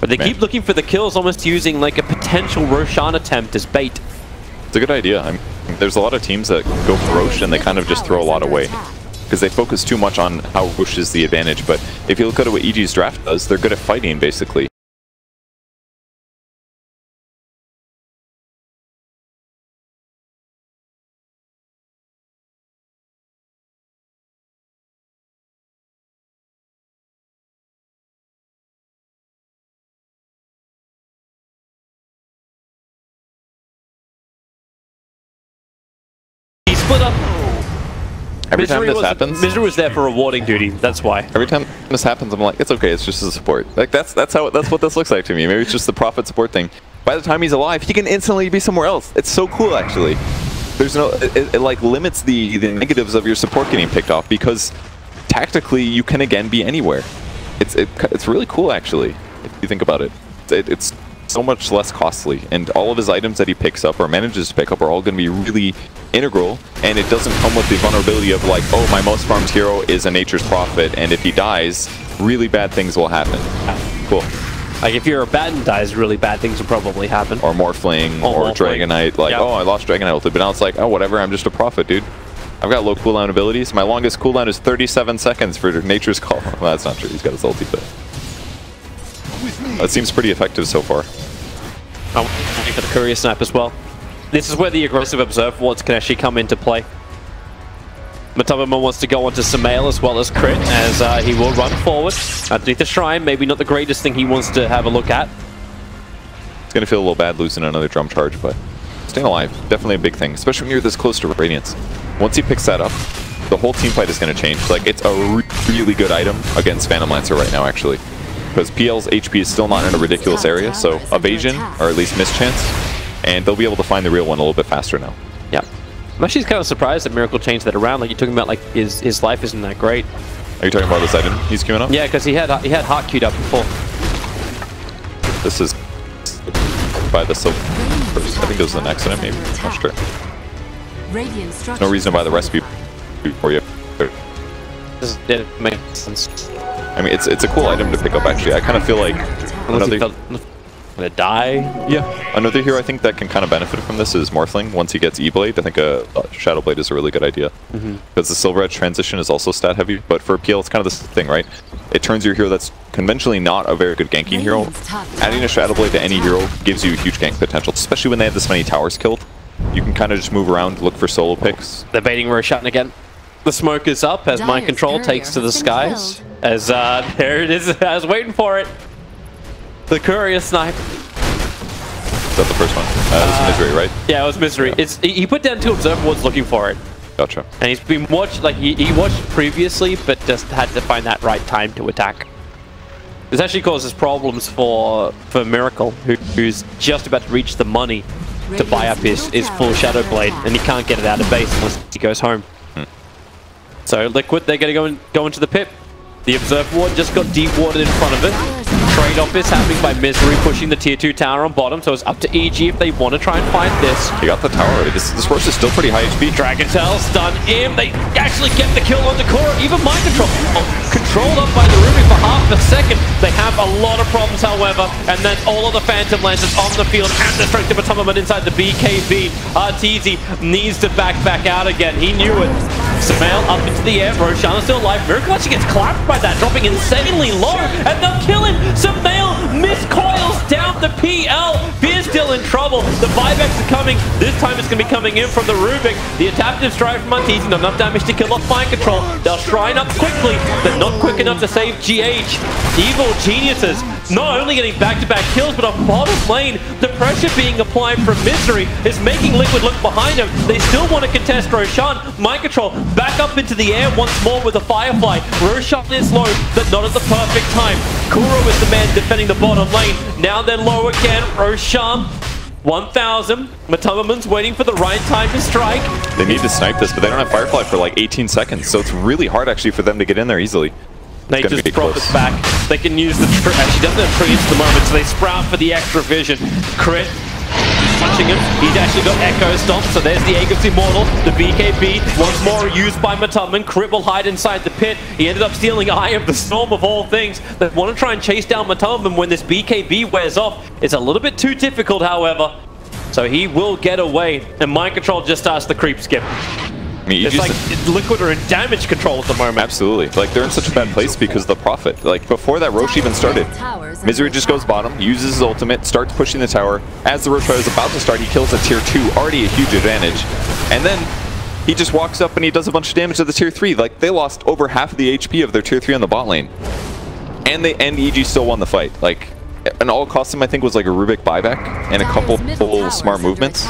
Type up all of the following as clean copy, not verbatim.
But they keep looking for the kills, almost using like a potential Roshan attempt as bait. It's a good idea. I mean, there's a lot of teams that go for Rosh and they kind of just throw a lot away because they focus too much on how Rosh is the advantage. But if you look at what EG's draft does, they're good at fighting, basically. Split up. Every time this happens, Misery was there for rewarding duty. That's why. Every time this happens, I'm like, it's okay. It's just a support. Like that's what this looks like to me. Maybe it's just the Prophet support thing. By the time he's alive, he can instantly be somewhere else. It's so cool, actually. There's no, it like limits the negatives of your support getting picked off because tactically you can again be anywhere. It's really cool, actually, if you think about it. It's so much less costly, and all of his items that he picks up or manages to pick up are all going to be really integral, and it doesn't come with the vulnerability of like, oh, my most farmed hero is a Nature's Prophet, and if he dies, really bad things will happen. Cool. Like if you're a Batten dies, really bad things will probably happen. Or Morphling, or Dragonite, like, oh, I lost Dragonite ulti, but now it's like, oh, whatever, I'm just a Prophet, dude. I've got low cooldown abilities. My longest cooldown is 37 seconds for Nature's Call. Well, that's not true, he's got his ulti, but it seems pretty effective so far. I'm waiting for the Courier Snipe as well. This is where the aggressive Observe Wards can actually come into play. Matubama wants to go onto Samael as well as Crit, as he will run forward underneath the Shrine. Maybe not the greatest thing he wants to have a look at. It's going to feel a little bad losing another drum charge, but staying alive, definitely a big thing, especially when you're this close to Radiance. Once he picks that up, the whole team fight is going to change. Like, it's a really good item against Phantom Lancer right now, actually. Because PL's HP is still not in a ridiculous area, so evasion, or at least mischance, and they'll be able to find the real one a little bit faster now. Yeah. I'm actually kind of surprised that Miracle changed that around. Like, you're talking about, like, his life isn't that great. Are you talking about this item he's queuing up? Yeah, because he had Heart queued up before. This is by the silver first. I think it was the next item, maybe. Not sure. No reason to buy the recipe before you. It makes sense. I mean, it's a cool item to pick up, actually. I kind of feel like another... Gonna die? Yeah. Another hero I think that can kind of benefit from this is Morphling. Once he gets E-Blade, I think a Shadow Blade is a really good idea. Because the Silver Edge transition is also stat heavy, but for PL it's kind of this thing, right? It turns your hero that's conventionally not a very good ganking hero. Adding a Shadow Blade to any hero gives you huge gank potential, especially when they have this many towers killed. You can kind of just move around, look for solo picks. They're baiting Roshan again. The smoke is up as Mind Control takes to the skies. As there it is, I was waiting for it. The Courier Snipe. Is that the first one? It was Misery, right? Yeah, it was Misery. Yeah. He put down 2 Observer Wards looking for it. Gotcha. And he's been watched, like he watched previously, but just had to find that right time to attack. This actually causes problems for Miracle, who's just about to reach the money to buy up his full Shadow Blade, and he can't get it out of base unless he goes home. So Liquid, they're going to go into the pit. The Observe Ward just got deep watered in front of it. Trade-off is happening by Misery pushing the tier 2 tower on bottom, so it's up to EG if they want to try and find this. He got the tower already. This horse is still pretty high HP. Dragon Tail stun him. They actually get the kill on the core. Even Mind Control. Controlled up by the Ruby for half a second. They have a lot of problems, however, and then all of the Phantom Lancers on the field and the strength of Atonement inside the BKB. Arteezy needs to back out again. He knew it. Samael up into the air. Roshan is still alive. Miracle actually gets clapped by that, dropping insanely low, and they'll kill him. Samael miscoils down the PL. Beer's still in trouble. The buybacks are coming. This time it's going to be coming in from the Rubik. The adaptive strike from Arteezy, not enough damage to kill off Mind Control. They'll shrine up quickly, but not quick enough to save GH. Evil Geniuses not only getting back-to-back kills, but on bottom lane, the pressure being applied from Misery is making Liquid look behind him. They still want to contest Roshan. Mind Control back up into the air once more with a Firefly. Roshan is low, but not at the perfect time. Kuro is the man defending the bottom lane. Now they're low again. Roshan, 1,000. Matumaman's waiting for the right time to strike. They need to snipe this, but they don't have Firefly for like 18 seconds, so it's really hard actually for them to get in there easily. Nature's Prophet's back. They can use the actually doesn't have trees at the moment, so they sprout for the extra vision. Crit touching him. He's actually got Echo Stomp, so there's the Aegis Immortal. The BKB, once more used by Matumman. Crit will hide inside the pit. He ended up stealing Eye of the Storm of all things. They want to try and chase down Matumman when this BKB wears off. It's a little bit too difficult, however. So he will get away, and Mind Control just starts the creep skip. I mean, it's like Liquid are in damage control at the moment. Absolutely. Like, they're in such a bad place because of the Prophet. Like, before that Roche even started, Misery just goes bottom, uses his ultimate, starts pushing the tower. As the Roche is about to start, he kills a tier 2, already a huge advantage. And then he just walks up and he does a bunch of damage to the tier 3. Like, they lost over half of the HP of their tier 3 on the bot lane. And EG still won the fight. Like, and all it cost him, I think, was like a Rubik buyback and a couple smart movements.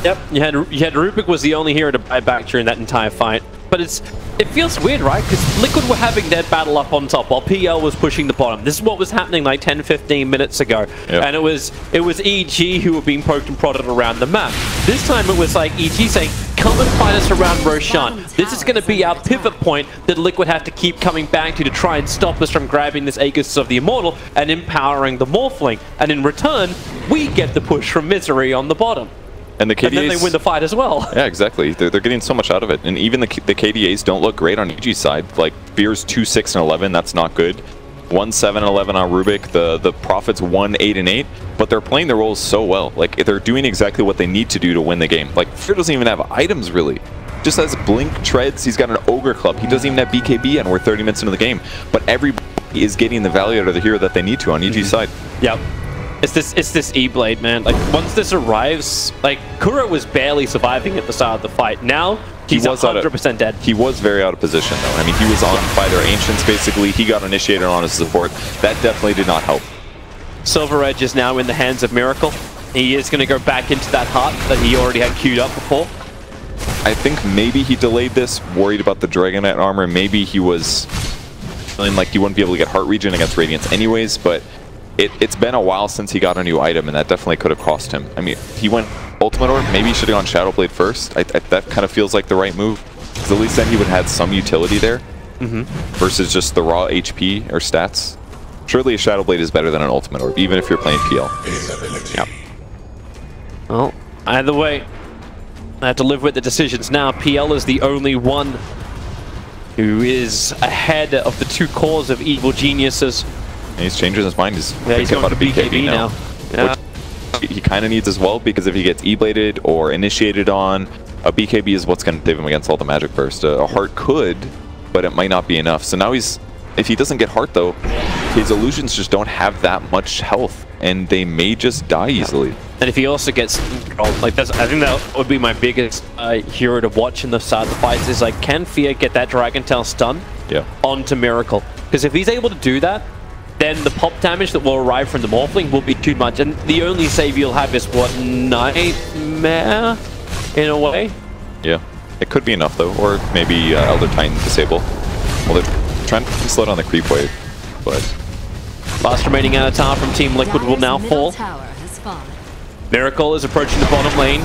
Yep, you had Rubik was the only hero to buy back during that entire fight. But it feels weird, right? Because Liquid were having their battle up on top while PL was pushing the bottom. This is what was happening like 10-15 minutes ago. Yep. And it was EG who were being poked and prodded around the map. This time it was like EG saying, come and fight us around Roshan. This is going to be our pivot point that Liquid have to keep coming back to try and stop us from grabbing this Aegis of the Immortal and empowering the Morphling. And in return, we get the push from Misery on the bottom. And the KDAs, and then they win the fight as well. Yeah, exactly. They're getting so much out of it. And even the KDAs don't look great on EG's side. Like, Fear's 2-6 and 11, that's not good. 1-7 and 11 on Rubik. The Prophet's 1-8 and 8. But they're playing their roles so well. Like, they're doing exactly what they need to do to win the game. Like, Fear doesn't even have items, really. Just has Blink, Treads, he's got an Ogre Club. He doesn't even have BKB, and we're 30 minutes into the game. But everybody is getting the value out of the hero that they need to on EG's side. Yep. It's this E-Blade, man. Like, once this arrives, like, Kuro was barely surviving at the start of the fight. Now, he's 100% dead. He was very out of position, though. I mean, he was on by their Ancients, basically. He got initiated on his support. That definitely did not help. Silver Edge is now in the hands of Miracle. He is going to go back into that hut that he already had queued up before. I think maybe he delayed this, worried about the Dragon Knight armor. Maybe he was feeling like he wouldn't be able to get heart regen against Radiance anyways, but it's been a while since he got a new item, and that definitely could have cost him. I mean, he went Ultimate Orb. Maybe he should have gone Shadow Blade first. That kind of feels like the right move, because at least then he would have had some utility there, versus just the raw HP or stats. Surely a Shadow Blade is better than an Ultimate Orb, even if you're playing PL. Yeah. Well, either way, I have to live with the decisions now. PL is the only one who is ahead of the two cores of evil geniuses. And he's changing his mind. He's thinking about a BKB now. Yeah. Which he kind of needs as well, because if he gets E-bladed or initiated on, a BKB is what's going to save him against all the magic burst. A heart could, but it might not be enough. So now if he doesn't get heart though, his illusions just don't have that much health, and they may just die easily. And if he also gets, like, I think that would be my biggest hero to watch in the start of the fights, is like, can Fear get that Dragon Tail stun onto Miracle? Because if he's able to do that, then the pop damage that will arrive from the Morphling will be too much, and the only save you'll have is, what, Nightmare, in a way? Yeah, it could be enough though, or maybe Elder Titan disable. Well, they're trying to slow down the creep wave, but... Last remaining Avatar from Team Liquid will now fall. Miracle is approaching the bottom lane.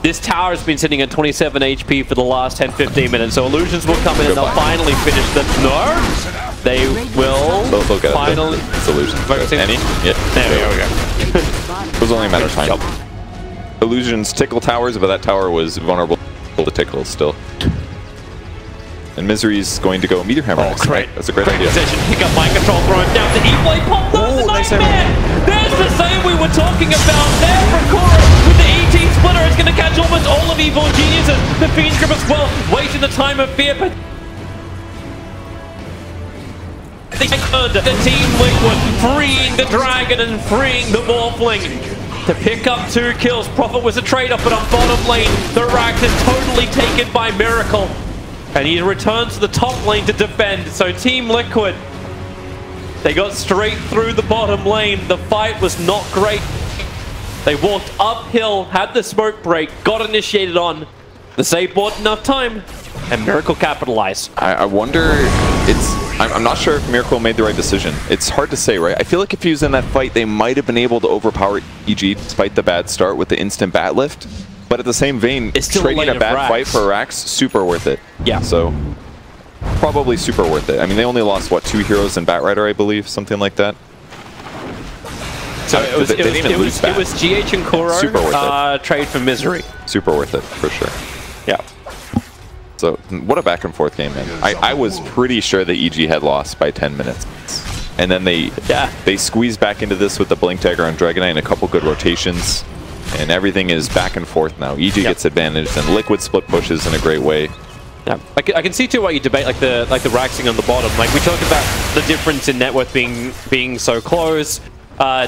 This tower has been sitting at 27 HP for the last 10-15 minutes, so Illusions will come in and they'll finally finish the... No! They will finally... It's Illusions. Any? Yeah. There we go. It was only a matter of time. Illusions tickle towers, but that tower was vulnerable to tickles still. And Misery's going to go Meteor Hammer next. Great. That's a great idea. Position, pick up Mind Control, throw it down to E-Blade, pop the Nightmare! There's the same we were talking about there from Kuro with the ET Splitter. It's going to catch almost all of Evil Geniuses. The Fiend's Grip as well, wasting the time of Fear, but... The Team Liquid freeing the Dragon and freeing the Morphling to pick up 2 kills. Prophet was a trade-off, but on bottom lane, the Rax is totally taken by Miracle. And he returns to the top lane to defend. So Team Liquid, they got straight through the bottom lane. The fight was not great. They walked uphill, had the smoke break, got initiated on. The save bought enough time, and Miracle capitalized. I wonder, I'm not sure if Miracle made the right decision. It's hard to say, right? I feel like if he was in that fight, they might have been able to overpower EG despite the bad start with the instant bat lift. But at the same vein, trading a bad fight for Rax, super worth it. Yeah. So, probably super worth it. I mean, they only lost, what, 2 heroes and Batrider, I believe? Something like that. So it was GH and Kuro Super worth it. trade for Misery. Super worth it, for sure. Yeah. So, what a back and forth game, man. I was pretty sure that EG had lost by 10 minutes. And then they squeezed back into this with the Blink Dagger on Dragonite and a couple good rotations. And everything is back and forth now. EG gets advantage, and Liquid split pushes in a great way. Yeah, I can see too why you debate like the Raxing on the bottom. Like we talked about the difference in net worth being so close.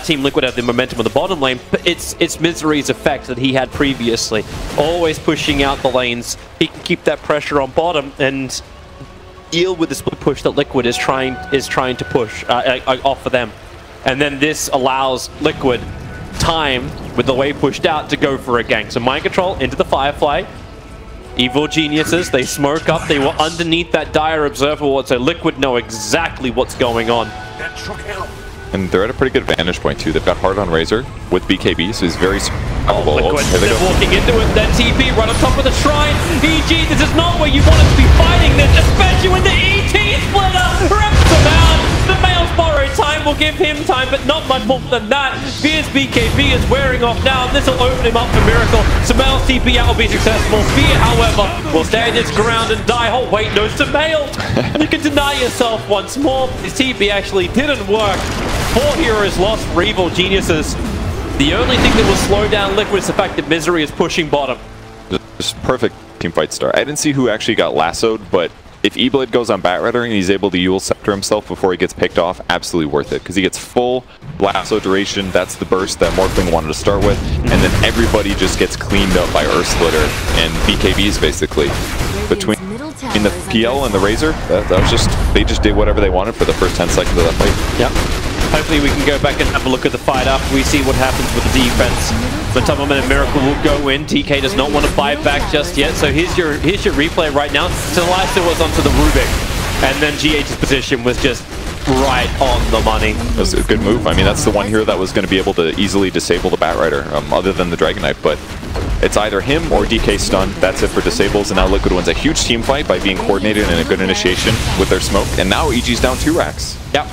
Team Liquid have the momentum on the bottom lane, but it's Misery's effect that he had previously. Always pushing out the lanes. He can keep that pressure on bottom and deal with the split push that Liquid is trying to push off for them. And then this allows Liquid time with the wave pushed out to go for a gank. So Mind Control into the Firefly. Evil Geniuses, they smoke up. They were underneath that dire observer ward, so Liquid know exactly what's going on. And they're at a pretty good vantage point too. They've got hard on Razor with BKB, so he's very Liquid, they're walking into it. Then TP right on top of the shrine. EG, this is not where you want to be fighting this, especially when the ET splitter rips them out. The male's borrowed time will give him time, but not much more than that. Fear's BKB is wearing off now, and this will open him up for Miracle. Sumail's TP out will be successful. Fear, however, will stand its ground and die. Oh wait, no, Sumail. You can deny yourself once more. His TP actually didn't work. 4 heroes lost for Evil Geniuses. The only thing that will slow down Liquid is the fact that Misery is pushing bottom. Just perfect teamfight start. I didn't see who actually got lassoed, but if E-Blade goes on Batrider and he's able to Eul Scepter himself before he gets picked off, absolutely worth it. Because he gets full lasso duration, that's the burst that Morphling wanted to start with, and then everybody just gets cleaned up by Earth Splitter and BKBs basically. Between the PL and the Razor, that was just, they just did whatever they wanted for the first 10 seconds of that fight. Yep. Hopefully we can go back and have a look at the fight after we see what happens with the defense. But Top Minute Miracle will go in. TK does not want to buy back just yet. So here's your replay right now. Celeste was onto the Rubik. And then GH's position was just right on the money. That was a good move. I mean, that's the one hero that was going to be able to easily disable the Batrider, other than the Dragonite. But it's either him or DK stun. That's it for disables. And now Liquid wins a huge team fight by being coordinated and a good initiation with their smoke. And now EG's down 2 racks. Yep.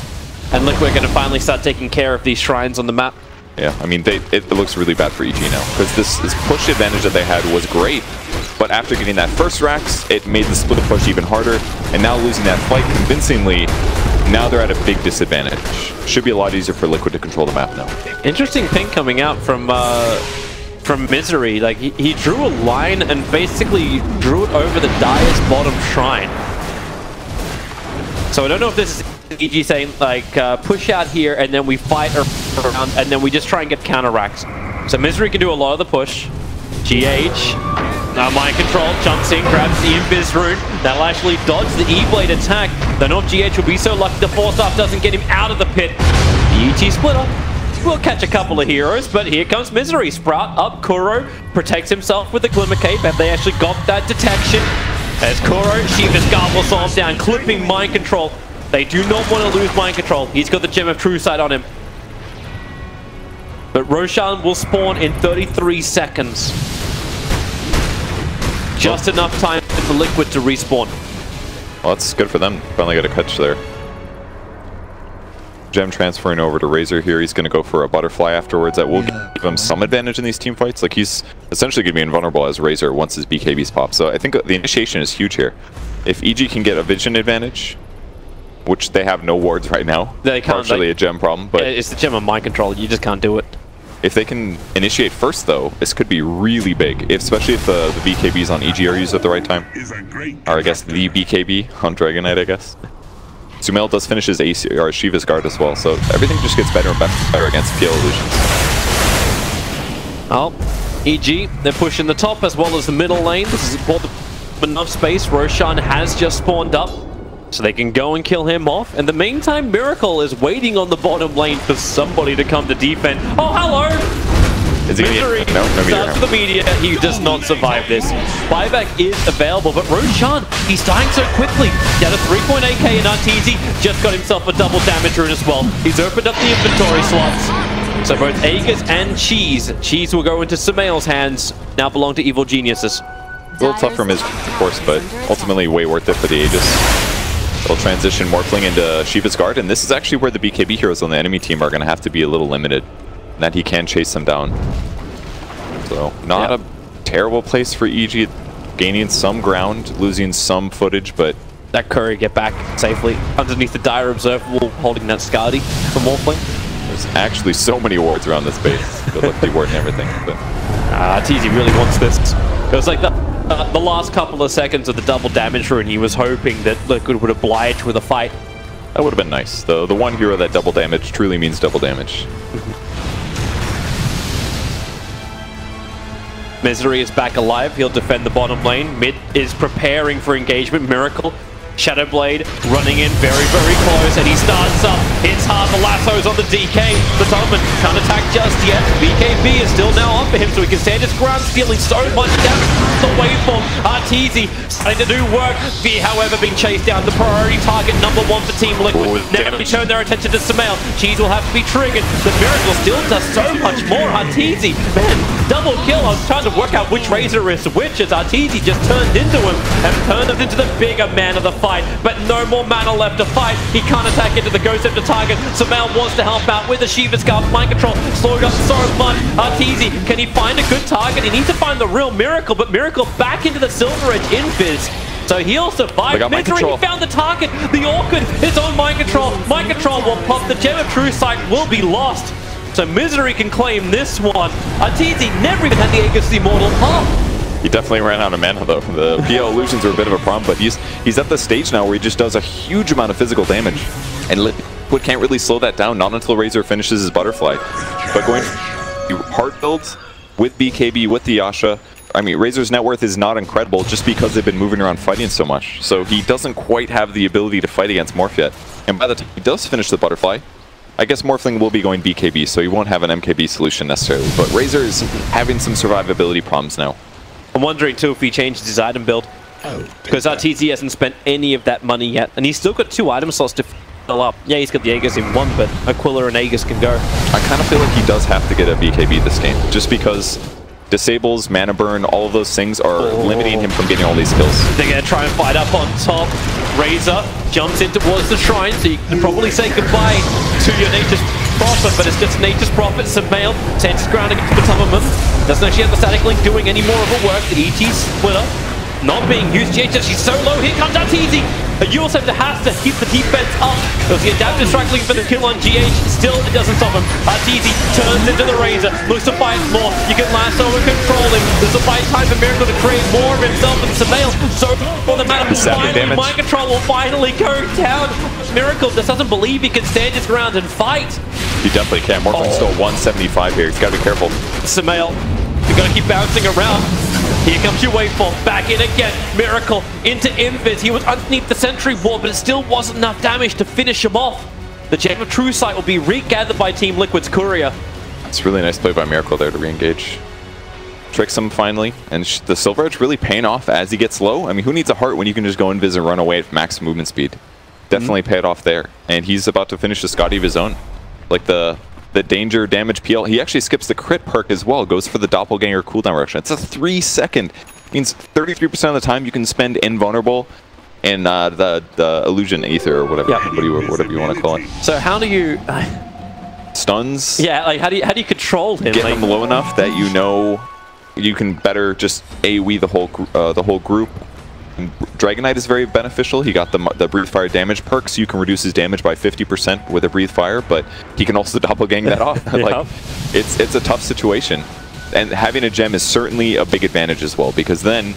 And Liquid are going to finally start taking care of these shrines on the map. Yeah, I mean, it looks really bad for EG now. Because this push advantage that they had was great. But after getting that first racks, it made the split push even harder. And now losing that fight convincingly, now they're at a big disadvantage. Should be a lot easier for Liquid to control the map now. Interesting ping coming out from Misery. Like, he drew a line and basically drew it over the Dire's bottom shrine. So I don't know if this is EG saying, like, push out here and then we fight around and then we just try and get counter racks. So Misery can do a lot of the push. GH, now Mind Control, jumps in, grabs the Invis rune. That'll actually dodge the E-Blade attack. Then off GH will be so lucky the Force-Off doesn't get him out of the pit. The ET splitter will catch a couple of heroes, but here comes Misery. Sprout up, Kuro protects himself with the Glimmer Cape, and they actually got that detection. As Kuro, Shiva's Guard will slow him down, clipping Mind Control. They do not want to lose Mind Control. He's got the Gem of True Sight on him. But Roshan will spawn in 33 seconds. Just enough time for Liquid to respawn. Well, that's good for them. Finally got a catch there. Gem transferring over to Razor here. He's going to go for a Butterfly afterwards. That will give him some advantage in these team fights. Like, he's essentially going to be invulnerable as Razor once his BKBs pop. So I think the initiation is huge here. If EG can get a vision advantage, which they have no wards right now, they can't. Partially a Gem problem, but it's the Gem of Mind Control. You just can't do it. If they can initiate first, though, this could be really big. Especially if the BKBs on EG are used at the right time. Or I guess the BKB on Dragonite, I guess. Sumail does finish his AC or Shiva's Guard as well, so everything just gets better and better against PL illusions. Oh, EG, they're pushing the top as well as the middle lane. This is bought enough space. Roshan has just spawned up, so they can go and kill him off. In the meantime, Miracle is waiting on the bottom lane for somebody to come to defend. Oh, hello! Misery starts the media. He does not survive this. Buyback is available, but Roshan, he's dying so quickly. Down to 3.8k in RTZ, just got himself a double damage rune as well. He's opened up the inventory slots. So both Aegis and Cheese. Cheese will go into Sumail's hands, now belong to Evil Geniuses. A little tough from his, of course, but ultimately way worth it for the Aegis. They'll transition Morphling into Shiva's Guard, and this is actually where the BKB heroes on the enemy team are going to have to be a little limited. that he can chase them down. So not a terrible place for EG, gaining some ground, losing some footage, but that Curry get back safely underneath the dire observable, holding that Skadi from Warplane. There's actually so many wards around this base. Good luck the ward and everything. But TZ really wants this. It was like the last couple of seconds of the double damage rune. He was hoping that Liquid would oblige with a fight. That would have been nice. The one hero that double damage truly means double damage. Misery is back alive. He'll defend the bottom lane. Mid is preparing for engagement. Miracle. Shadowblade running in very, very close, and he starts up. Hits hard. The lasso's on the DK. The Donovan can't attack just yet. BKB is still now on for him, so he can stand his ground, stealing so much damage. The waveform. Arteezy starting to do work. V, however, being chased down. The priority target #1 for Team Liquid. Never turn their attention to Sumail. Cheese will have to be triggered. The Miracle still does so much more. Arteezy, man, double kill. I was trying to work out which Razor is which, as Arteezy just turned into him and turned him into the bigger man of the fight. But no more mana left to fight. He can't attack into the Ghost of the target. Sumail wants to help out with the Shiva Scarf. Mind control slowed up so much. Arteezy, can he find a good target? He needs to find the real Miracle, but Miracle back into the Silver Edge Invis. So he'll survive. Misery, he found the target. The Orchid, his own mind control. Mind control will pop. The Gem of True Sight will be lost. So Misery can claim this one. Arteezy never even had the Aegis the Immortal pop. He definitely ran out of mana though. The PL illusions are a bit of a problem, but he's at the stage now where he just does a huge amount of physical damage. And Liquid can't really slow that down, not until Razor finishes his butterfly. But going hard builds with BKB, with the Yasha, I mean, Razor's net worth is not incredible just because they've been moving around fighting so much. So he doesn't quite have the ability to fight against Morph yet. And by the time he does finish the butterfly, I guess Morphling will be going BKB, so he won't have an MKB solution necessarily. But Razor is having some survivability problems now. I'm wondering too if he changes his item build, because Arteezy hasn't spent any of that money yet, and he's still got 2 item slots to fill up. Yeah, he's got the Aegis in 1, but Aquila and Aegis can go. I kind of feel like he does have to get a BKB this game, just because disables, mana burn, all of those things are limiting him from getting all these kills. They're going to try and fight up on top. Razor jumps in towards the shrine, so you can probably say goodbye to your Nature's Prophet, but it's just Nature's Prophet. Sumail takes ground against the top of him. Doesn't actually have the static link doing any more of the work. The ET splitter not being used yet. She's so low. Here comes Arteezy. You also have to keep the defense up. There's the adaptive strike link for the kill on GH. Still, it doesn't stop him. Arteezy turns into the Razor. Looks to fight more. You can lasso and control him. There's a fight time for Miracle to create more of himself and Sumail. So, for the matter, finally, mind control will finally go down. Miracle just doesn't believe he can stand his ground and fight. He definitely can. Morphling's still 175 here. He's got to be careful. Sumail, you got to keep bouncing around. Here comes your waveform, back in again. Miracle into Invis. He was underneath the sentry wall, but it still wasn't enough damage to finish him off. The Gem of True Sight will be regathered by Team Liquid's Courier. It's really nice play by Miracle there to re-engage. Tricks him finally, and the Silver Edge really paying off as he gets low. I mean, who needs a heart when you can just go Invis and run away at max movement speed? Definitely pay it off there. And he's about to finish the Scotty of his own. Like the danger damage PL. He actually skips the crit perk as well. Goes for the doppelganger cooldown reduction. It's a 3-second. Means 33% of the time you can spend invulnerable and the illusion aether or whatever. Yeah. Whatever you want to call it. So how do you stuns? Yeah, like how do you control him? Get him low enough that you know you can better just AoE the whole group. Dragonite is very beneficial. He got the Breathe Fire damage perk, so you can reduce his damage by 50% with a Breathe Fire, but he can also doppelgang that off. Like, it's a tough situation. And having a gem is certainly a big advantage as well, because then,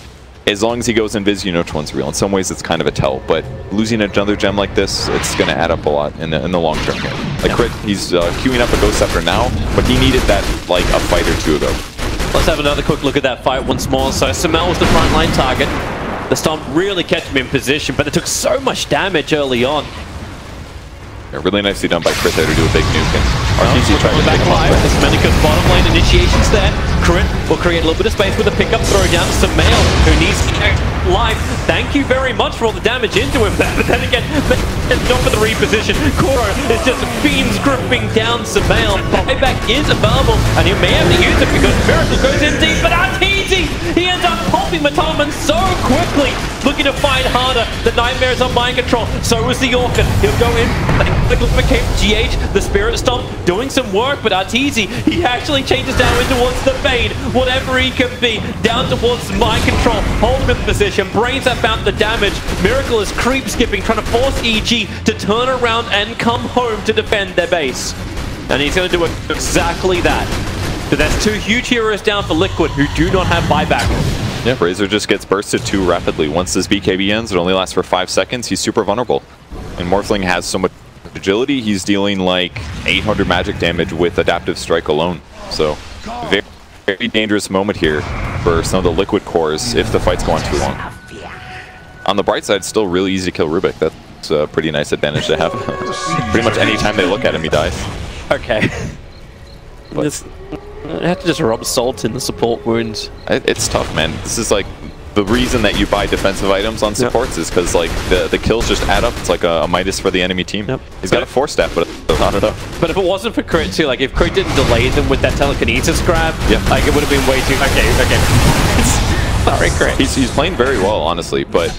as long as he goes invis, you know which one's real. In some ways, it's kind of a tell, but losing another gem like this, it's going to add up a lot in the long term here. Like Crit, he's queuing up a Ghost Scepter now, but he needed that like a fight or two ago. Let's have another quick look at that fight once more. So Sumail was the frontline target. The Stomp really kept him in position, but it took so much damage early on. Yeah, really nicely done by Crit there to do a big nuke. And Arteezy trying to back take him off. As Medica's bottom lane initiations there. Crit will create a little bit of space with a pickup throw down to Sumail, who needs life. Thank you very much for all the damage into him there. But then again, not for the reposition. Koro is just fiends gripping down Sumail. Buyback is available, and he may have to use it because Miracle goes in deep, but Arteezy, he ends up popping helping Mataman so quickly, looking to fight harder. The Nightmare's on mind control, so is the Orchid. He'll go in, GH, the Spirit Stomp, doing some work, but Arteezy, he actually changes down in towards the Bane, whatever he can be, down towards mind control, hold him in position, brains up out the damage. Miracle is creep skipping, trying to force EG to turn around and come home to defend their base. And he's going to do exactly that. But that's 2 huge heroes down for Liquid who do not have buyback. Yeah, Razor just gets bursted too rapidly. Once this BKB ends, it only lasts for 5 seconds. He's super vulnerable. And Morphling has so much agility, he's dealing like 800 magic damage with Adaptive Strike alone. So, very, very dangerous moment here for some of the Liquid cores if the fight's going too long. On the bright side, still really easy to kill Rubik. That's a pretty nice advantage to have. Pretty much any time they look at him, he dies. Okay. I have to just rub salt in the support wounds. It's tough, man. This is like the reason that you buy defensive items on supports is because like the kills just add up. It's like a Midas for the enemy team. Yep. He's got a 4-step, but it's not enough. But if it wasn't for Crit too, like if Crit didn't delay them with that telekinesis grab, like it would have been way too. Okay. Sorry, Crit. He's playing very well, honestly, but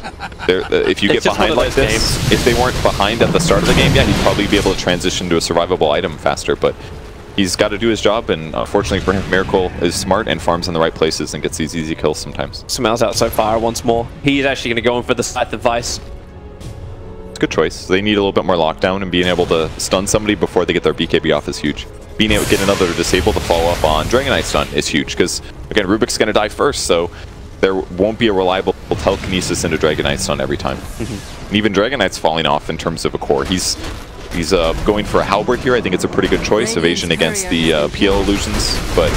if you get behind like this, if they weren't behind at the start of the game, yeah, he'd probably be able to transition to a survivable item faster, but he's got to do his job, and unfortunately for him, Miracle is smart and farms in the right places and gets these easy kills sometimes. Smells out so far once more. He's actually going to go in for the Scythe of Vice. It's a good choice. They need a little bit more lockdown, and being able to stun somebody before they get their BKB off is huge. Being able to get another disable to follow up on Dragonite stun is huge, because, again, Rubik's going to die first, so there won't be a reliable telekinesis into Dragonite stun every time. And even Dragonite's falling off in terms of a core. He's going for a Halberd here. I think it's a pretty good choice. Evasion against the PL illusions, but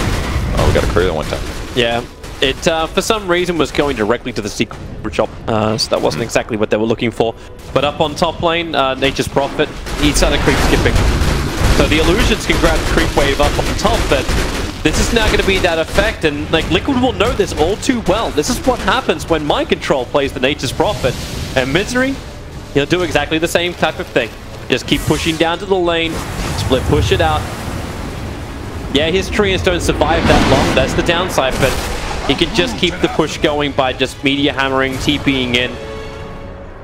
we got to clear that one time. Yeah, it for some reason was going directly to the secret shop, so that wasn't exactly what they were looking for. But up on top lane, Nature's Prophet, he started creep skipping. So the illusions can grab creep wave up on top, but this is now going to be that effect, and like Liquid will know this all too well. This is what happens when Mind Control plays the Nature's Prophet, and Misery, he'll do exactly the same type of thing. Just keep pushing down to the lane, split push it out. Yeah, his treants don't survive that long, that's the downside, but he can just keep the push going by just media hammering, TPing in.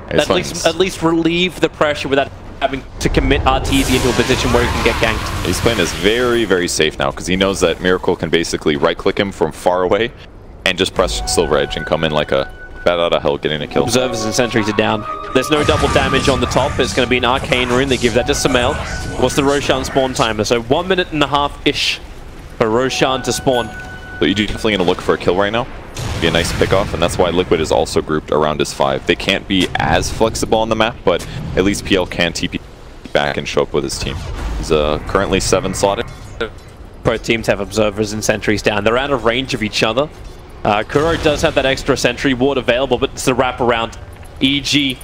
At least relieve the pressure without having to commit Arteezy into a position where he can get ganked. He's playing this very, very safe now, because he knows that Miracle can basically right-click him from far away and just press Silver Edge and come in like a bat out of hell getting a kill. Observers and sentries are down. There's no double damage on the top. It's going to be an Arcane Rune. They give that to Sumail. What's the Roshan spawn timer? So 1.5 minutes-ish for Roshan to spawn. So you're definitely going to look for a kill right now. Be a nice pickoff, and that's why Liquid is also grouped around his 5. They can't be as flexible on the map, but at least PL can TP back and show up with his team. He's currently 7 slotted. Both teams have observers and sentries down. They're out of range of each other. Kuro does have that extra sentry ward available, but it's the wraparound. EG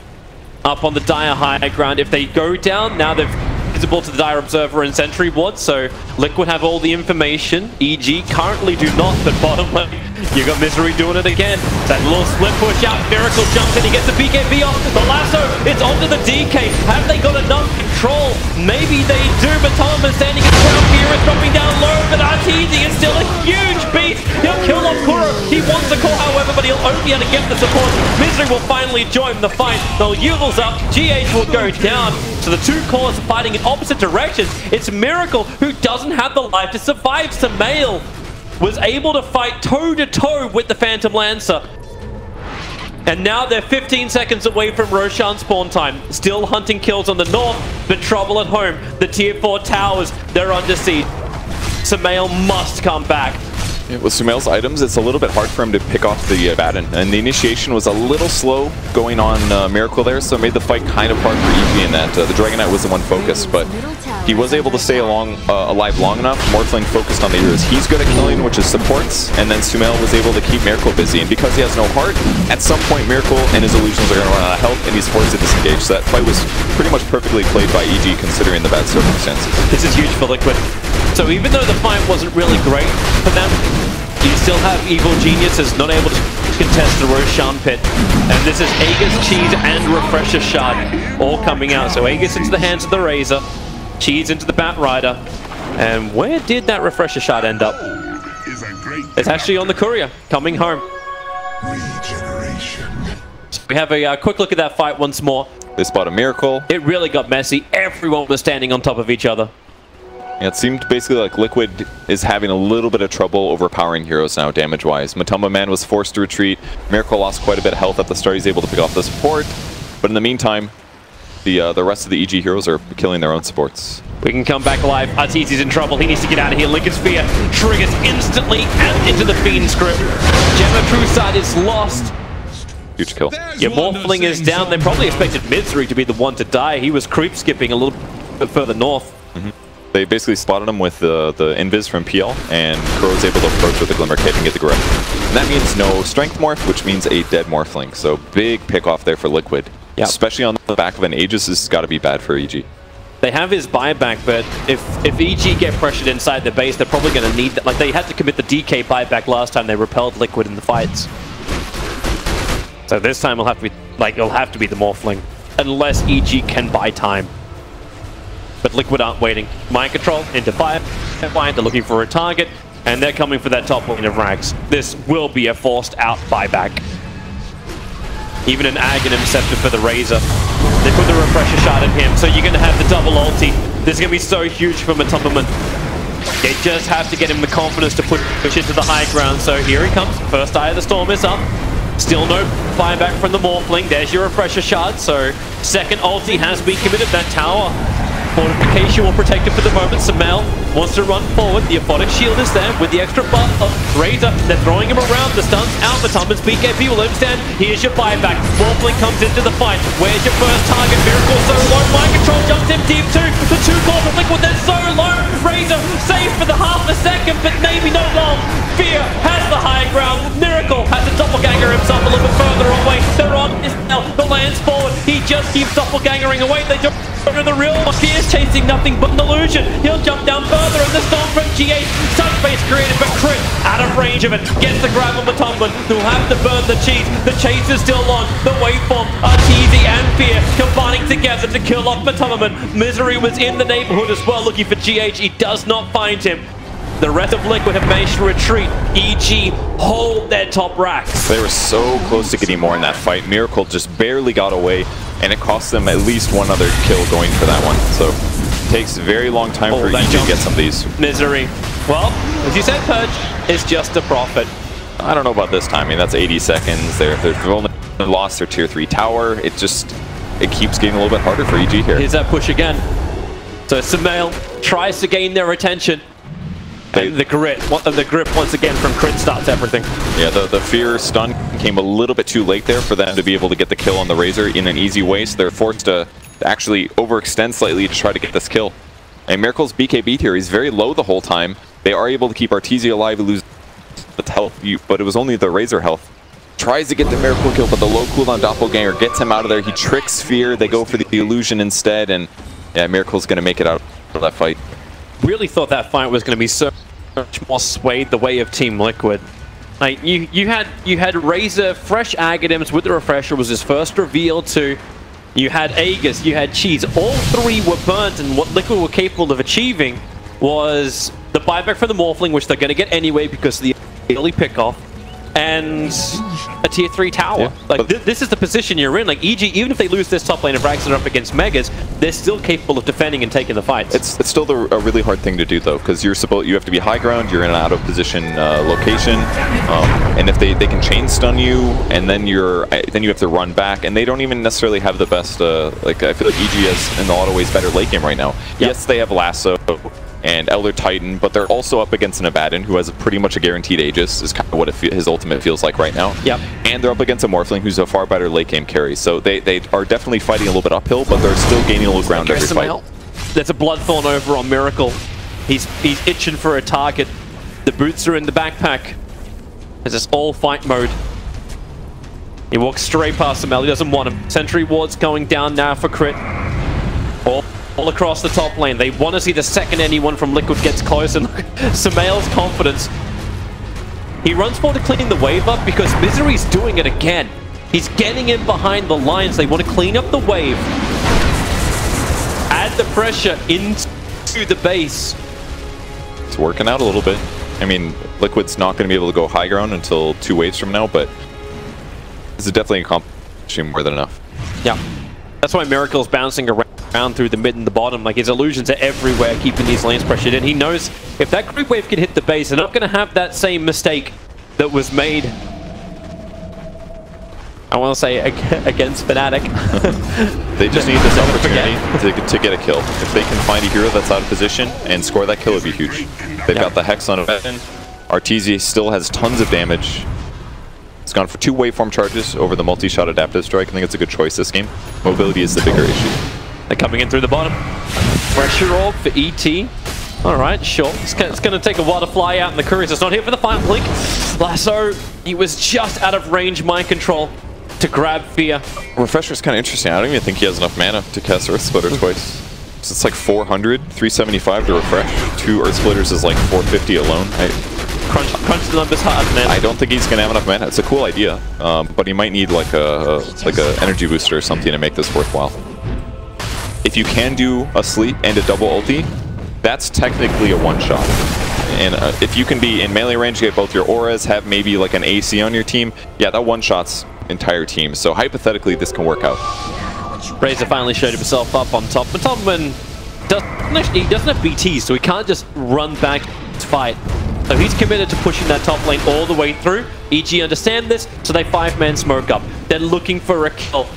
up on the Dire high ground. If they go down, now they're visible to the Dire Observer and Sentry Ward, so Liquid have all the information. EG currently do not, but bottom lane, you got Misery doing it again. That little split push out, Miracle jumps in, he gets the BKB off, the lasso, it's onto the DK. Have they got enough control? Maybe they do, but Tolman standing his ground here is dropping down low, but Arteezy is still a huge beast. He'll kill off Kuro. He wants the call, however, but he'll only be able to get the support. Misery will finally join the fight. They'll Yugel's up, GH will go down. So the two cores are fighting in opposite directions. It's Miracle who doesn't have the life to survive. Sumail was able to fight toe-to-toe with the Phantom Lancer. And now they're 15 seconds away from Roshan spawn time. Still hunting kills on the north, but trouble at home. The tier 4 towers, they're under siege. Sumail must come back. Yeah, with Sumail's items, it's a little bit hard for him to pick off the Baton, and the initiation was a little slow going on Miracle there, so it made the fight kind of hard for EG in that. The Dragonite was the one focused, but he was able to stay alive long enough. Morphling focused on the heroes he's good at killing, which is supports, and then Sumail was able to keep Miracle busy, and because he has no heart, at some point Miracle and his illusions are going to run out of health, and he's forced to disengage, so that fight was pretty much perfectly played by EG considering the bad circumstances. This is huge for Liquid. So even though the fight wasn't really great for them, you still have Evil Geniuses not able to contest the Roshan pit. And this is Aegis, Cheese, and Refresher Shard all coming out. So Aegis into the hands of the Razor, Cheese into the Bat Rider. And where did that Refresher Shard end up? It's actually on the Courier, coming home. So we have a quick look at that fight once more. They spot a Miracle. It really got messy. Everyone was standing on top of each other. Yeah, it seemed basically like Liquid is having a little bit of trouble overpowering heroes now, damage-wise. Matumba Man was forced to retreat. Miracle lost quite a bit of health at the start. He's able to pick off the support. But in the meantime, the rest of the EG heroes are killing their own supports. We can come back alive. Arteezy's in trouble. He needs to get out of here. Lincoln Sphere triggers instantly and into the Fiend script. Gemma Trueside is lost. Huge kill. Your Morphling is down. They probably expected Misery to be the one to die. He was creep skipping a little bit further north. They basically spotted him with the Invis from PL, and Crow is able to approach with the Glimmer Cape and get the grip. And that means no Strength Morph, which means a dead Morphling. So big pick off there for Liquid. Yep. Especially on the back of an Aegis, this has got to be bad for EG. They have his buyback, but if EG get pressured inside the base, they're probably going to need that. Like, they had to commit the DK buyback last time they repelled Liquid in the fights. So this time it'll have to be, it'll have to be the Morphling, unless EG can buy time. But Liquid aren't waiting. Mind Control into fire. They're looking for a target, and they're coming for that top lane of Rags. This will be a forced out buyback. Even an Aghanim Scepter for the Razor. They put the Refresher Shard in him, so you're going to have the double ulti. This is going to be so huge for Matumberman. They just have to get him the confidence to push into the high ground. So here he comes. First Eye of the Storm is up. Still no buyback from the Morphling. There's your Refresher Shard. So second ulti has been committed. That tower fortification will protect him for the moment. Samel wants to run forward. The Aphotic Shield is there with the extra buff of Razor. They're throwing him around. The stun's out. Matumba's BKB will let him stand. Here's your buyback. Morphling comes into the fight. Where's your first target? Miracle so low. Mind Control jumps in deep too. The two calls of Liquid, they're so low. Razor safe for the half a second, but maybe not long. Fear has the high ground. Miracle has to doppelganger himself a little bit further away. They're on is now. The lands forward. He just keeps doppelgangering away. They jump over the real. Fear's chasing nothing but an illusion. He'll jump down further, and the storm from G8. Sunface created, but Crit out of range of it. Gets the grab on Matumban, who'll have to burn the cheese. The chase is still on. The waveform, Arteezy and Fear combining together to kill off Matumban. Misery was in the neighborhood as well, looking for GH. He does not find him. The rest of Liquid have managed to retreat. EG hold their top racks. They were so close to getting more in that fight. Miracle just barely got away, and it cost them at least one other kill going for that one. So it takes a very long time for EG to get some of these. Misery. Well, as you said, Purge, it's just a profit. I don't know about this time. I mean, that's 80 seconds. They've only lost their tier 3 tower. It keeps getting a little bit harder for EG here. Here's that push again. So Samael tries to gain their attention. And the grip once again from Crit starts everything. Yeah, the Fear stun came a little bit too late there for them to be able to get the kill on the Razor in an easy way, so they're forced to actually overextend slightly to try to get this kill. And Miracle's BKB here, he's very low the whole time. They are able to keep Arteezy alive, lose the health, but it was only the Razor health. Tries to get the Miracle kill, but the low cooldown Doppelganger gets him out of there. He tricks Fear, they go for the illusion instead, and yeah, Miracle's going to make it out of that fight. Really thought that fight was going to be so much more swayed the way of Team Liquid. Like you had Razor, fresh Aghanims with the Refresher was his first reveal too. You had Aegis, you had Cheese. All three were burnt, and what Liquid were capable of achieving was the buyback for the Morphling, which they're going to get anyway because of the early pickoff, and a tier 3 tower. Yeah, like this is the position you're in. Like EG, even if they lose this top lane of Rags and are up against Megas, they're still capable of defending and taking the fights. It's still a really hard thing to do though, because you have to be high ground, you're in an out of position location, and if they can chain stun you, and then you have to run back, and they don't even necessarily have the best. Like I feel like EG has in a lot of ways better late game right now. Yep. Yes, they have Lasso and Elder Titan, but they're also up against an Abaddon who has pretty much a guaranteed Aegis, is kind of what his ultimate feels like right now. Yep. And they're up against a Morphling who's a far better late game carry. So they are definitely fighting a little bit uphill, but they're still gaining a little ground every fight. There's a Bloodthorn over on Miracle. He's itching for a target. The boots are in the backpack. It's just all fight mode. He walks straight past Samel. He doesn't want him. Sentry Ward's going down now for Crit. All across the top lane. They want to see the second anyone from Liquid gets close, and Samael's confidence. He runs forward to clean the wave up because Misery's doing it again. He's getting in behind the lines. They want to clean up the wave. Add the pressure into the base. It's working out a little bit. I mean, Liquid's not going to be able to go high ground until 2 waves from now, but this is definitely a actually more than enough. Yeah. That's why Miracle's bouncing around through the mid and the bottom. Like, his illusions are everywhere, keeping these lanes pressured in. He knows if that creep wave can hit the base, they're not going to have that same mistake that was made, I want to say, against Fnatic. They just need this opportunity to get a kill. If they can find a hero that's out of position and score that kill, it'd be huge. They've got the Hex on a weapon. Arteezy still has tons of damage. It's gone for 2 waveform charges over the multi-shot adaptive strike. I think it's a good choice this game. Mobility is the bigger issue. They're coming in through the bottom. Pressure orb for ET. Alright, sure. It's going to take a while to fly out, and the Couriers is not here for the final blink. Lasso, he was just out of range mind control to grab Fear. Refresher's kind of interesting. I don't even think he has enough mana to cast Earth Splitter twice. So it's like 400, 375 to refresh. 2 Earth Splitters is like 450 alone. Crunch the numbers hard, man. I don't think he's gonna have enough mana. It's a cool idea, but he might need like a energy booster or something to make this worthwhile. If you can do a sleep and a double ulti, that's technically a one-shot. And if you can be in melee range, get both your auras, have maybe like an AC on your team, yeah, that one-shots entire team. So hypothetically, this can work out. Razor finally showed himself up on top, but Topman doesn't have BTs, so he can't just run back to fight. So he's committed to pushing that top lane all the way through. EG understand this, so they 5-man smoke up. They're looking for a kill.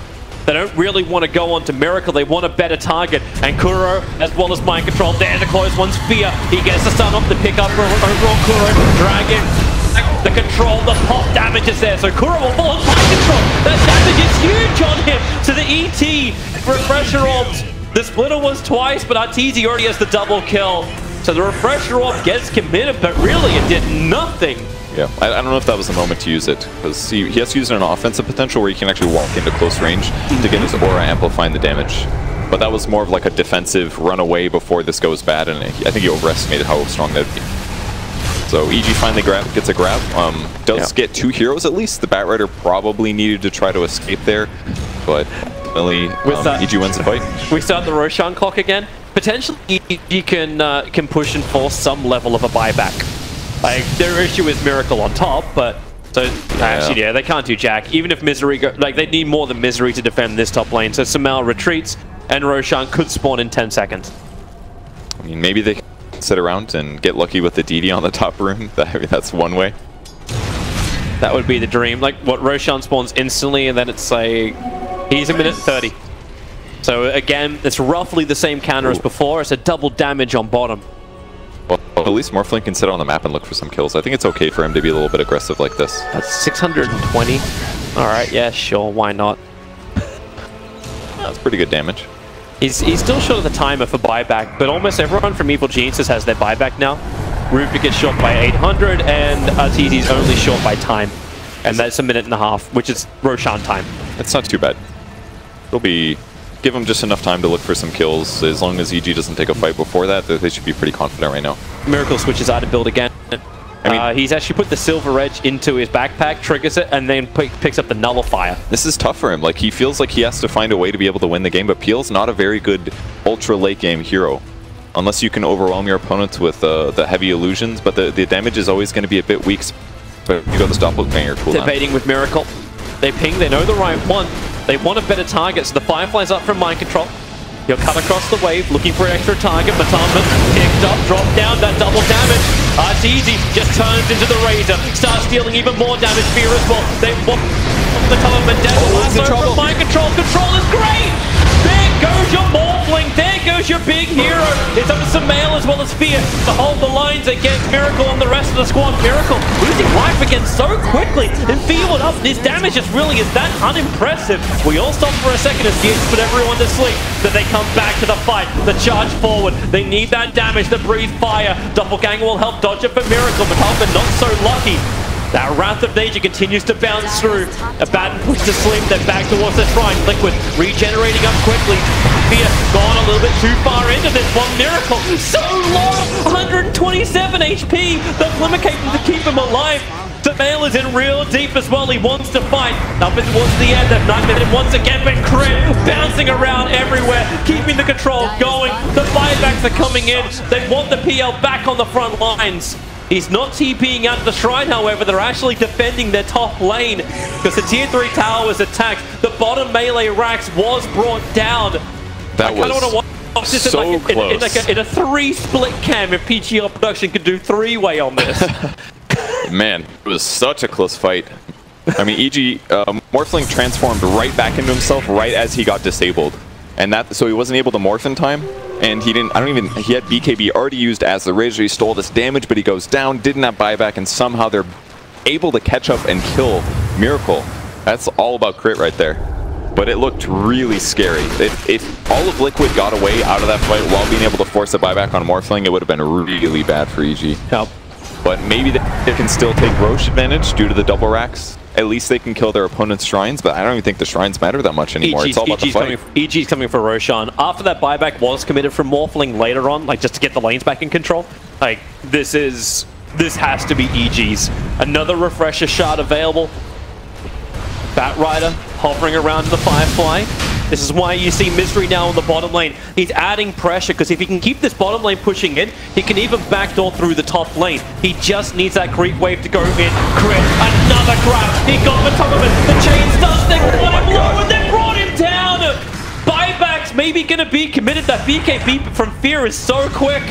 They don't really want to go on to Miracle, they want a better target. And Kuro, as well as Mind Control, there to close one's Fear. He gets the stun off the pick up for overall Kuro. Dragon, the control, the pop damage is there. So Kuro will fall on Mind Control. That damage is huge on him. So the ET, Refresher Orbs. The splitter was twice, but Arteezy already has the double kill. So the Refresher Orb gets committed, but really it did nothing. Yeah, I don't know if that was the moment to use it, because he has to use it in an offensive potential where he can actually walk into close range to get his aura amplifying the damage. But that was more of like a defensive run away before this goes bad, and I think he overestimated how strong that would be. So EG finally gets a grab. Does get 2 heroes at least. The Batrider probably needed to try to escape there, but ultimately EG wins the fight. We start the Roshan clock again. Potentially EG can push and force some level of a buyback. Like, their issue is Miracle on top, but so actually, yeah, they can't do jack. Even if Misery they need more than Misery to defend this top lane. So Sumail retreats, and Roshan could spawn in 10 seconds. I mean, maybe they can sit around and get lucky with the DD on the top rune. I mean, that's one way. That would be the dream. Like, what Roshan spawns instantly, and then it's like he's a minute 30. So again, it's roughly the same counter as before. It's a double damage on bottom. Well, at least Morphling can sit on the map and look for some kills. I think it's okay for him to be a little bit aggressive like this. That's 620. Alright, yeah, sure, why not? That's pretty good damage. He's still short of the timer for buyback, but almost everyone from Evil Geniuses has their buyback now. Rubik gets short by 800, and Arteezy's only short by time. And that's a minute and a half, which is Roshan time. It's not too bad. It'll be... Give him just enough time to look for some kills. As long as EG doesn't take a fight before that, they should be pretty confident right now. Miracle switches out to build again. I mean, he's actually put the Silver Edge into his backpack, triggers it, and then picks up the Nullifier. This is tough for him. Like, he feels like he has to find a way to be able to win the game, but Peel's not a very good ultra late game hero. Unless you can overwhelm your opponents with the heavy illusions, but the damage is always going to be a bit weak. But you got the stop banger cooldown. Debating with Miracle. They ping, they know the right one. They want a better target, so the Firefly's up from Mind Control. He'll cut across the wave, looking for an extra target. Matama picked up, dropped down, that double damage. Arteezy just turns into the Razor, starts dealing even more damage. Fear as well. They want the color Mandela. Lasso from Mind Control. Control is great! There goes your Morphling, there goes your big hero. It's up to Sumail as well as Fear to hold the lines against Miracle and the rest of the squad. Miracle losing life again so quickly, and Fear would up. His damage just really is that unimpressive. We all stop for a second as Fear put everyone to sleep. Then they come back to the fight, the charge forward. They need that damage to breathe fire. Doppelganger will help dodge it for Miracle, but Halfman not so lucky. That Wrath of Nature continues to bounce through. Abaddon pushed to sleep, then back towards the shrine. Liquid regenerating up quickly. Fear gone a little bit too far into this one. Miracle so low, 127 HP. The Glimmer capable to keep him alive. Sumail is in real deep as well. He wants to fight. Up towards the end, that 9 minute once again, but Crit bouncing around everywhere, keeping the control going. The buybacks are coming in. They want the PL back on the front lines. He's not TPing out of the shrine, however. They're actually defending their top lane because the tier 3 tower was attacked. The bottom melee racks was brought down. That was this so close. In a 3 split cam, if PGL production could do 3-way on this. Man, it was such a close fight. I mean, EG, Morphling transformed right back into himself right as he got disabled. And so he wasn't able to morph in time. And he didn't, he had BKB already used as the Razor. He stole this damage, but he goes down, didn't have buyback, and somehow they're able to catch up and kill Miracle. That's all about crit right there. But it looked really scary. If all of Liquid got away out of that fight while being able to force a buyback on Morphling, it would have been really bad for EG. Yep. But maybe they can still take Roche advantage due to the double racks. At least they can kill their opponent's shrines, but I don't even think the shrines matter that much anymore. It's all about the fight. EG's coming for Roshan. After that buyback was committed from Morphling later on, like just to get the lanes back in control, like this has to be EG's. Another refresher shard available. Batrider hovering around the Firefly. This is why you see Misery now on the bottom lane. He's adding pressure because if he can keep this bottom lane pushing in, he can even backdoor through the top lane. He just needs that creep wave to go in. Crit, another grab. He got the top of it. The chain starts to blow and they brought him down. Buybacks maybe going to be committed. That BKB from Fear is so quick.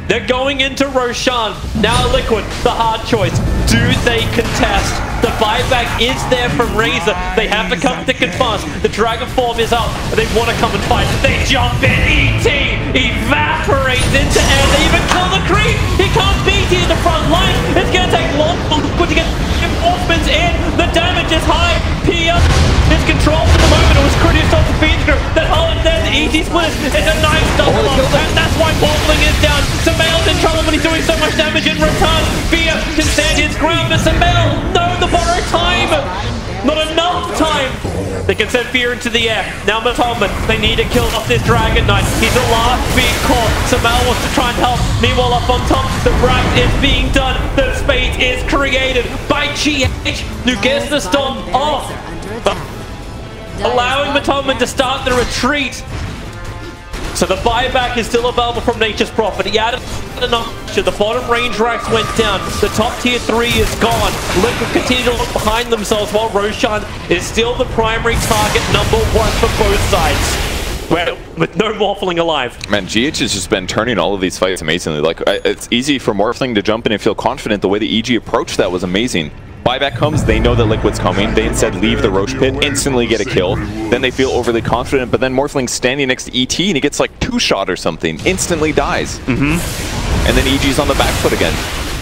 They're going into Roshan. Now Liquid, the hard choice. Do they contest? The buyback is there from Razor. They have to come thick and fast. The Dragon Form is up. They want to come and fight. They jump in. ET evaporates into air. They even kill the creep. He can't beat it in the front line. It's going to take long for Liquid to get reinforcements in. The damage is high. Pia is controlled for the moment. It was Critius off the Phoenix Group. That hold it there. The ET split. It's a nice double up. And that's why Morphling is down. Samael's in trouble when he's doing so much damage in return. Fear can stand his ground, but Samael, no, the borrowed time. Not enough time. They can send Fear into the air. Now Matoman, they need to kill off this Dragon Knight. He's the last being caught. Samael wants to try and help. Meanwhile, up on top, the wrap is being done. The space is created by GH, who gets the stomp off, allowing Matoman to start the retreat. So the buyback is still available from Nature's Prophet. He added enough. The bottom range racks went down. The top tier 3 is gone. Liquid continue to look behind themselves while Roshan is still the primary target #1 for both sides. Well, with no Morphling alive. Man, GH has just been turning all of these fights amazingly. Like, it's easy for Morphling to jump in and feel confident. The way the EG approached that was amazing. Buyback comes, they know that Liquid's coming. They instead leave the Roche pit, instantly get a kill. Then they feel overly confident, but then Morphling's standing next to ET and he gets like 2-shot or something. Instantly dies. And then EG's on the back foot again.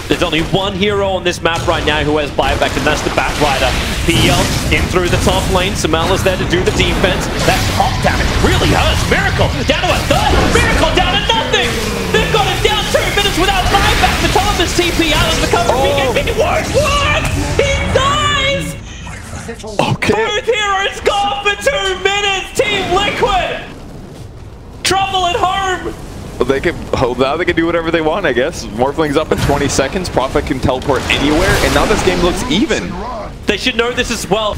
There's only one hero on this map right now who has buyback, and that's the Batrider. PL in through the top lane. Samal is there to do the defense. That top damage really hurts. Miracle down to a third. Miracle down to nothing. They've got it down 2 minutes without buyback. The Thomas TP out of the cover. BKB works. What? He dies. Okay. Both heroes gone for 2 minutes. Team Liquid. Trouble at home. They can, now they can do whatever they want, I guess. Morphling's up in 20 seconds. Prophet can teleport anywhere, and now this game looks even. They should know this as well.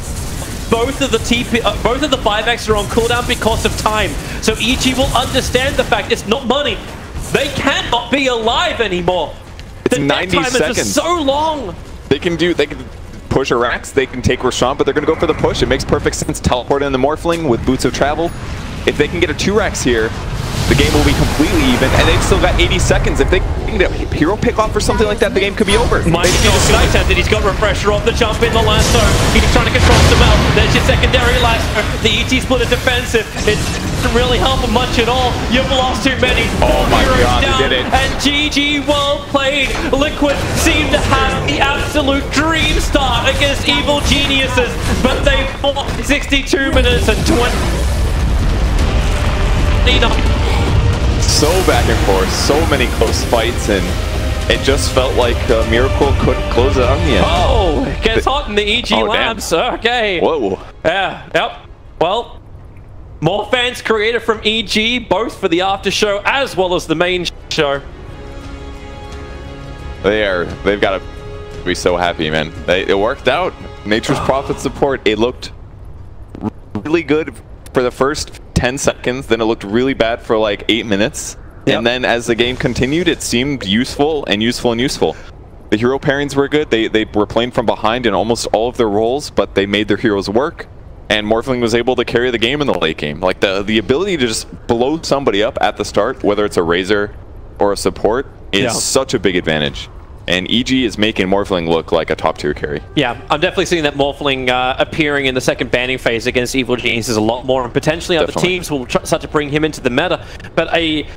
Both of the buybacks are on cooldown because of time. So EG will understand the fact it's not money. They cannot be alive anymore. It's 90 seconds. Is so long. They can push a Rax, they can take Roshan, but they're going to go for the push. It makes perfect sense. Teleport in the Morphling with Boots of Travel. If they can get a 2-Rax here, the game will be completely even, and they've still got 80 seconds. If they can get a hero pick off or something like that, the game could be over. Might be the Sky Tempted. He's got refresher off the jump in the lasso. He's trying to control Samel. There's your secondary lasso. The ET split is defensive. It doesn't really help him much at all. You've lost too many. Oh my god, down, he did it. And GG, well played. Liquid seem to have the absolute dream start against evil geniuses, but they fought 62 minutes and 20. So back and forth, so many close fights, and it just felt like Miracle couldn't close it out in the end. Oh, it gets hot in the EG labs. Damn. Okay. Whoa. Yeah, yep. Well, more fans created from EG, both for the after show as well as the main show. They've got to be so happy, man. It worked out. Nature's Prophet support, it looked really good for the first 10 seconds, then it looked really bad for like 8 minutes. Yep. And then as the game continued, it seemed useful and useful and useful. The hero pairings were good. They were playing from behind in almost all of their roles, but they made their heroes work. And Morphling was able to carry the game in the late game. Like the ability to just blow somebody up at the start, whether it's a Razor or a support, is such a big advantage. And EG is making Morphling look like a top-tier carry. Yeah, I'm definitely seeing that Morphling appearing in the second banning phase against Evil Geniuses a lot more, and potentially other teams will start to bring him into the meta. But a